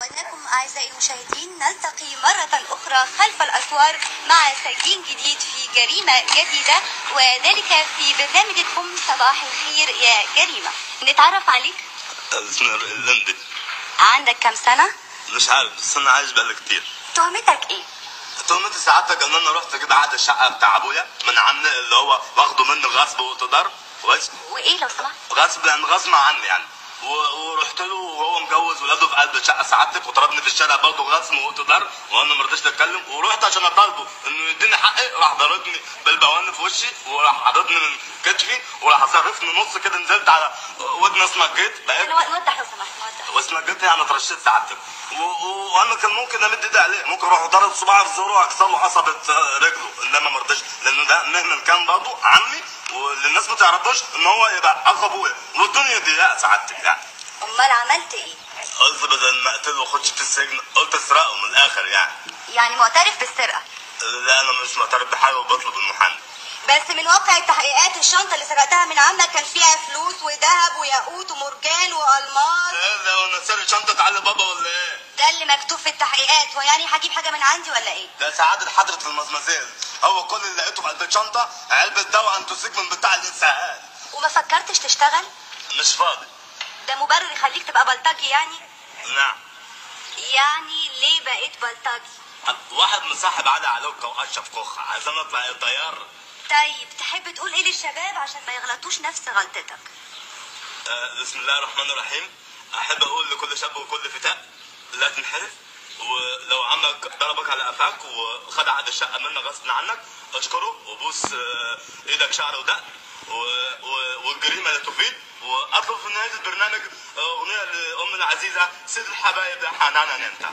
ولكم أعزائي المشاهدين نلتقي مرة أخرى خلف الأسوار مع سجين جديد في جريمة جديدة، وذلك في برنامجكم صباح الخير يا جريمة. نتعرف عليك؟ اسمي اللندي. عندك كم سنة؟ مش عارف، بس انا عايش بقالي كتير. تهمتك ايه؟ تهمتي سعادتك ان انا رحت كده عقد الشقه بتاع ابويا من عمي اللي هو واخده مني غصب وتضرب كويس. وايه لو سمحت؟ غصب يعني غصب عني يعني. ورحت له وهو مجوز ولاده في قلب الشقه سعادتك، وطردني في الشارع برضه غصب وتضرب، وانا ما رضيتش اتكلم، ورحت عشان اطالبه انه يديني حقي، راح ضربني بالبوان في وشي، وراح حاططني من كتفي، وراح صرفني نص كده، نزلت على ودني اسمجيت بقيت. وضح لو سمحت، وضح. واسمجيت يعني اترشيت سعادتك. وانا كان ممكن امد ايدي عليه، ممكن اروح ضرب صباعي في زوره واكسر له عصبه رجله، انما ما رضيتش، لانه ده مهما كان برضه عمي، واللي الناس ما تعرفوش ان هو يبقى اخو ابويا، والدنيا ضيقه سعادتك يعني. امال عملت ايه؟ قلت بدل ما اقتله واخدش في السجن، قلت اسرقه من الاخر يعني. يعني معترف بالسرقة؟ لا انا مش معترف بحاجه، وبطلب المحامي. بس من واقع التحقيقات الشنطة اللي سرقتها من عمك كان فيها فلوس وذهب وياقوت ومرجان والماس. ايه وانا سارق شنطه علي بابا ولا ايه؟ ده اللي مكتوب في التحقيقات، ويعني هجيب حاجة من عندي ولا ايه؟ ده سعادة حضرة المزمزيل، هو كل اللي لقيته في قلب الشنطه علبه دواء انتوسيك من بتاع الاسهال. وما فكرتش تشتغل؟ مش فاضي. ده مبرر يخليك تبقى بلطجي يعني؟ نعم. يعني ليه بقيت بلطجي؟ واحد مصاحب علي علوكة واشرف كوخ، عايزين اطلع طيار. طيب تحب تقول ايه للشباب عشان ما يغلطوش نفس غلطتك؟ بسم الله الرحمن الرحيم. احب اقول لكل شاب وكل فتاة لا تنحرف، ولو عمك ضربك على قفاك وخد عقد الشقه منك غصب عنك اشكره وبوس ايدك شعر ودق، والجريمه لا تفيد. واطلب في نهايه البرنامج اغنيه لامنا العزيزه سيد الحبايب يا حنان انت.